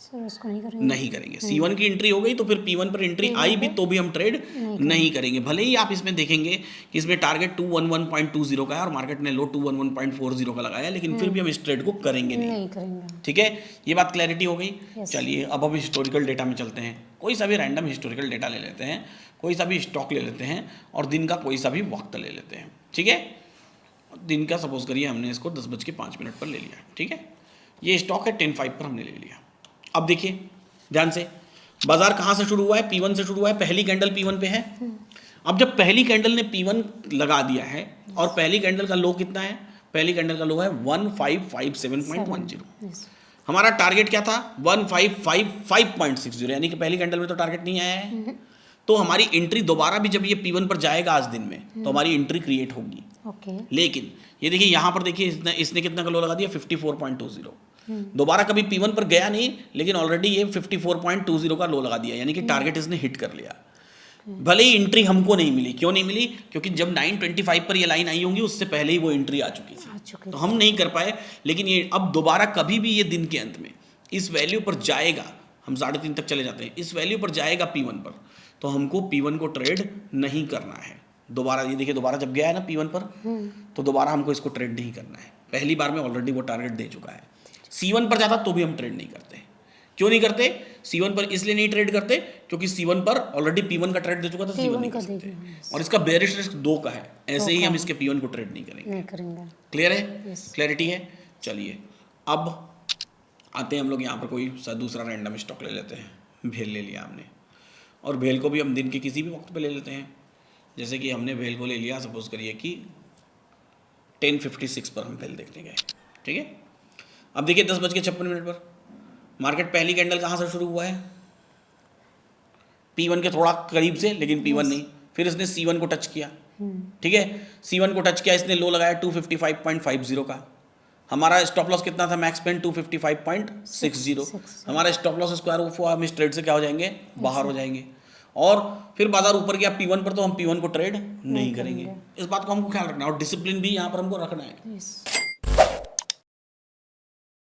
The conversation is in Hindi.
सर उसको नहीं करेंगे। नहीं करेंगे। C1 की एंट्री हो गई तो फिर P1 पर एंट्री आई भी तो भी हम ट्रेड नहीं करेंगे। भले ही आप इसमें देखेंगे कि इसमें टारगेट 211.20 का है और मार्केट ने लो 211.40 का लगाया, लेकिन फिर भी हम इस ट्रेड को करेंगे नहीं करेंगे। ठीक है, ये बात क्लैरिटी हो गई। चलिए अब हिस्टोरिकल डेटा में चलते हैं। कोई सा भी रैंडम हिस्टोरिकल डेटा ले लेते हैं, कोई सा भी स्टॉक ले लेते हैं और दिन का कोई सा भी वक्त ले लेते हैं। ठीक है, दिन का सपोज करिए हमने इसको 10:05 पर ले लिया। ठीक है, ये स्टॉक है 10:05 पर हमने ले लिया। अब देखिए ध्यान से, बाजार कहाँ से शुरू हुआ है? P1 से शुरू हुआ है। पहली कैंडल P1 पे है। अब जब पहली कैंडल ने P1 लगा दिया है और पहली कैंडल का लो कितना है? पहली कैंडल का लो है 1557.10। हमारा टारगेट क्या था? 1555.60, यानी कि पहली कैंडल में तो टारगेट नहीं आया है। तो हमारी एंट्री दोबारा भी जब ये P1 पर जाएगा आज दिन में तो हमारी एंट्री क्रिएट होगी। लेकिन ये देखिए यहाँ पर देखिए इसने कितना का लो लगा दिया? 54.20। दोबारा कभी P1 पर गया नहीं, लेकिन ऑलरेडी ये 54.20 का लो लगा दिया, यानी कि टारगेट इसने हिट कर लिया। भले ही एंट्री हमको नहीं मिली। क्यों नहीं मिली? क्योंकि जब 9:25 पर ये लाइन आई होंगी उससे पहले ही वो एंट्री आ चुकी थी, तो हम नहीं कर पाए। लेकिन ये अब दोबारा कभी भी ये दिन के अंत में इस वैल्यू पर जाएगा, हम 3.5 तक चले जाते हैं, इस वैल्यू पर जाएगा P1 पर, तो हमको P1 को ट्रेड नहीं करना है। दोबारा ये देखिए, दोबारा जब गया है ना P1 पर, तो दोबारा हमको इसको ट्रेड नहीं करना है। पहली बार में ऑलरेडी वो टारगेट दे चुका है। C1 पर जाता तो भी हम ट्रेड नहीं करते। क्यों नहीं करते? C1 पर इसलिए नहीं ट्रेड करते क्योंकि C1 पर ऑलरेडी P1 का ट्रेड दे चुका था, C1 नहीं कर सकते। और इसका बेयरिश रिस्क 2 का है, ऐसे ही हम इसके P1 को ट्रेड नहीं करेंगे। क्लियर है? क्लैरिटी है? चलिए अब आते हैं हम लोग यहाँ पर कोई सा दूसरा रैंडम स्टॉक ले लेते हैं। भेल ले लिया हमने, और भेल को भी हम दिन के किसी भी वक्त पे ले लेते हैं। जैसे कि हमने भेल को ले लिया, सपोज करिए कि 10:56 पर हम भेल देखने गए। ठीक है, अब देखिए 10:56 पर मार्केट पहली कैंडल कहाँ से शुरू हुआ है? P1 के थोड़ा करीब से, लेकिन P1 नहीं। फिर इसने C1 को टच किया। ठीक है, C1 को टच किया, इसने लो लगाया 255.50 का। हमारा स्टॉप लॉस कितना था? Max pain 255.60। हमारा स्टॉप लॉस स्क्वायर ऑफ हम इस ट्रेड से क्या हो जाएंगे? बाहर हो जाएंगे। और फिर बाजार ऊपर गया P1 पर, तो हम P1 को ट्रेड नहीं करेंगे। इस बात को हमको ख्याल रखना है और डिसिप्लिन भी यहाँ पर हमको रखना है।